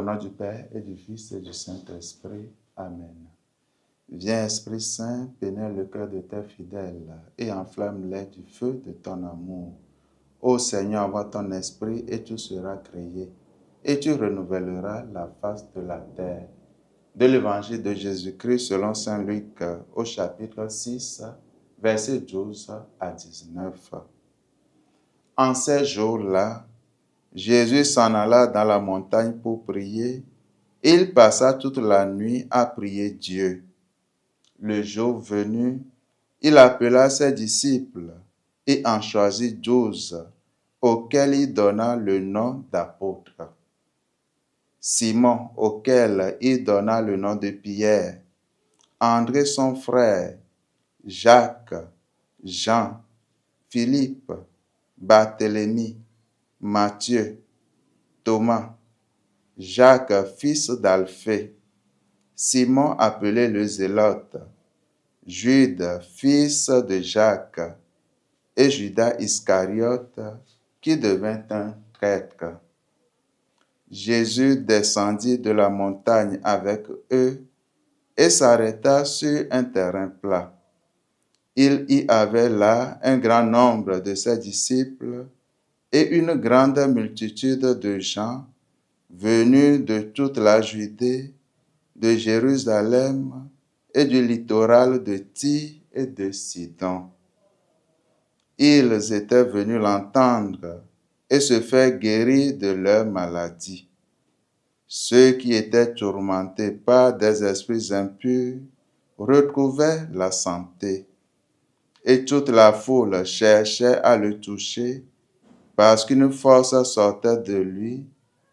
Au nom du Père et du Fils et du Saint-Esprit. Amen. Viens, Esprit Saint, pénètre le cœur de tes fidèles et enflamme-les du feu de ton amour. Ô Seigneur, envoie ton esprit et tout sera créé, et tu renouvelleras la face de la terre. De l'Évangile de Jésus-Christ selon saint Luc, au chapitre 6, versets 12 à 19. En ces jours-là, Jésus s'en alla dans la montagne pour prier. Il passa toute la nuit à prier Dieu. Le jour venu, il appela ses disciples et en choisit 12, auxquels il donna le nom d'apôtres. Simon, auquel il donna le nom de Pierre, André son frère, Jacques, Jean, Philippe, Barthélemy, Matthieu, Thomas, Jacques, fils d'Alphée, Simon appelé le Zélote, Jude, fils de Jacques, et Judas Iscariote, qui devint un traître. Jésus descendit de la montagne avec eux et s'arrêta sur un terrain plat. Il y avait là un grand nombre de ses disciples et une grande multitude de gens venus de toute la Judée, de Jérusalem et du littoral de Tyr et de Sidon. Ils étaient venus l'entendre et se faire guérir de leur maladie. Ceux qui étaient tourmentés par des esprits impurs retrouvaient la santé. Et toute la foule cherchait à le toucher parce qu'une force sortait de lui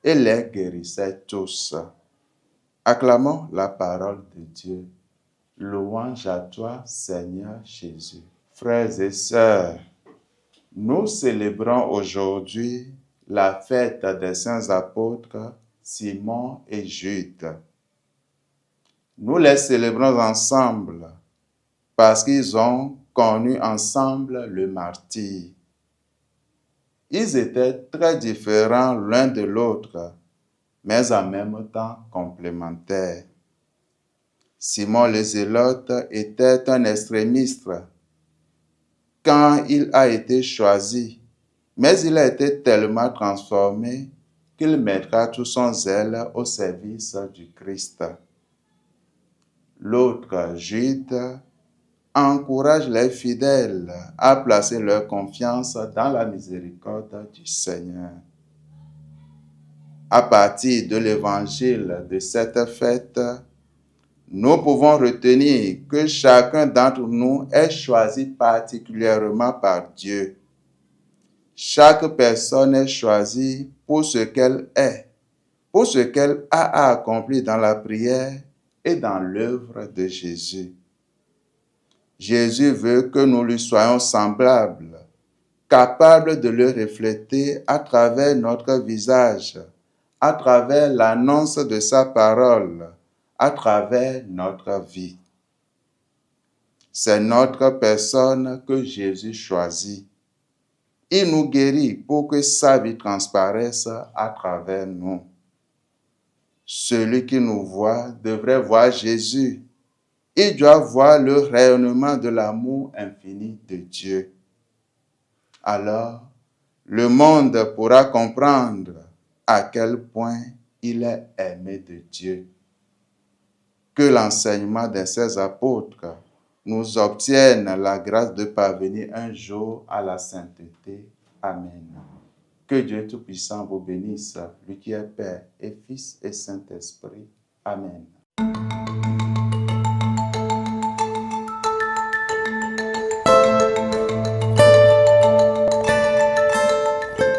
et les guérissait tous. Acclamons la parole de Dieu. Louange à toi, Seigneur Jésus. Frères et sœurs, nous célébrons aujourd'hui la fête des saints apôtres Simon et Jude. Nous les célébrons ensemble parce qu'ils ont connu ensemble le martyre. Ils étaient très différents l'un de l'autre, mais en même temps complémentaires. Simon le Zélote était un extrémiste quand il a été choisi, mais il a été tellement transformé qu'il mettra tout son zèle au service du Christ. L'autre, Jude, encourage les fidèles à placer leur confiance dans la miséricorde du Seigneur. À partir de l'évangile de cette fête, nous pouvons retenir que chacun d'entre nous est choisi particulièrement par Dieu. Chaque personne est choisie pour ce qu'elle est, pour ce qu'elle a accompli dans la prière et dans l'œuvre de Jésus. Jésus veut que nous lui soyons semblables, capables de le refléter à travers notre visage, à travers l'annonce de sa parole, à travers notre vie. C'est notre personne que Jésus choisit. Il nous guérit pour que sa vie transparaisse à travers nous. Celui qui nous voit devrait voir Jésus. Il doit voir le rayonnement de l'amour infini de Dieu. Alors, le monde pourra comprendre à quel point il est aimé de Dieu. Que l'enseignement de ces apôtres nous obtienne la grâce de parvenir un jour à la sainteté. Amen. Que Dieu Tout-Puissant vous bénisse, lui qui est Père et Fils et Saint-Esprit. Amen.